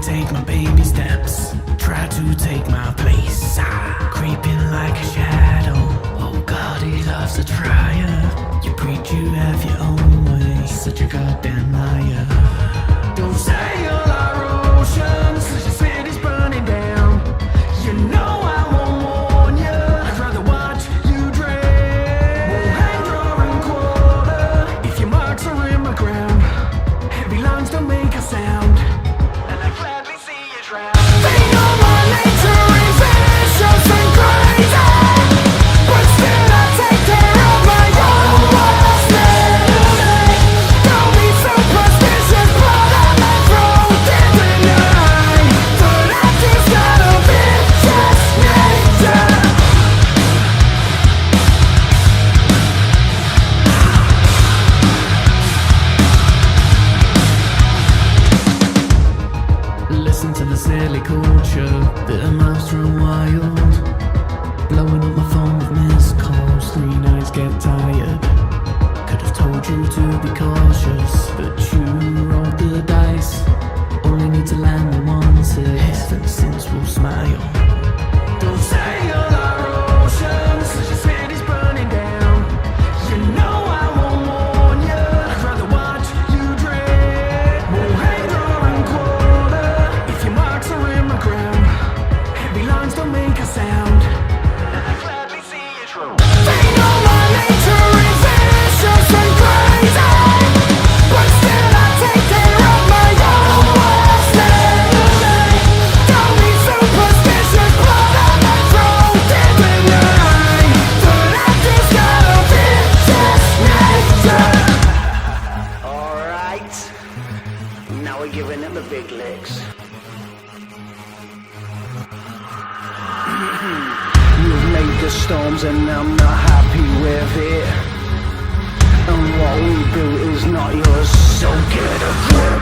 Take my baby steps, try to take my place. Creeping like a shadow. Oh God, he loves a trier. You preach, you have your own way. Such a goddamn liar. Don't sail our oceans, your city's burning down. You know I won't warn you. I'd rather watch you drain. Won't hang, draw, and quarter. If your marks are in my ground, heavy lines don't make a sound. Silly culture, bit of mouths run wild. Blowing up my phone with missed calls, green eyes get tired. Could have told you to be cautious, but you rolled the dice. Only need to land the once, heaven since we'll smile. Don't sail our oceans, your city's burning down. You know I won't warn you, I'd rather watch you drain. Won't hang, draw, and quarter. If your marks are in my ground, heavy lines don't make a sound. And I gladly see you through. They know my nature is vicious and crazy, but still I take care of my own worst enemy. Don't be superstitious, but I'm not thrown in the night. But I just got a vicious nature. Alright, now we're giving him the big licks. You've made the storms and I'm not happy with it. And what we built is not yours, so get a grip.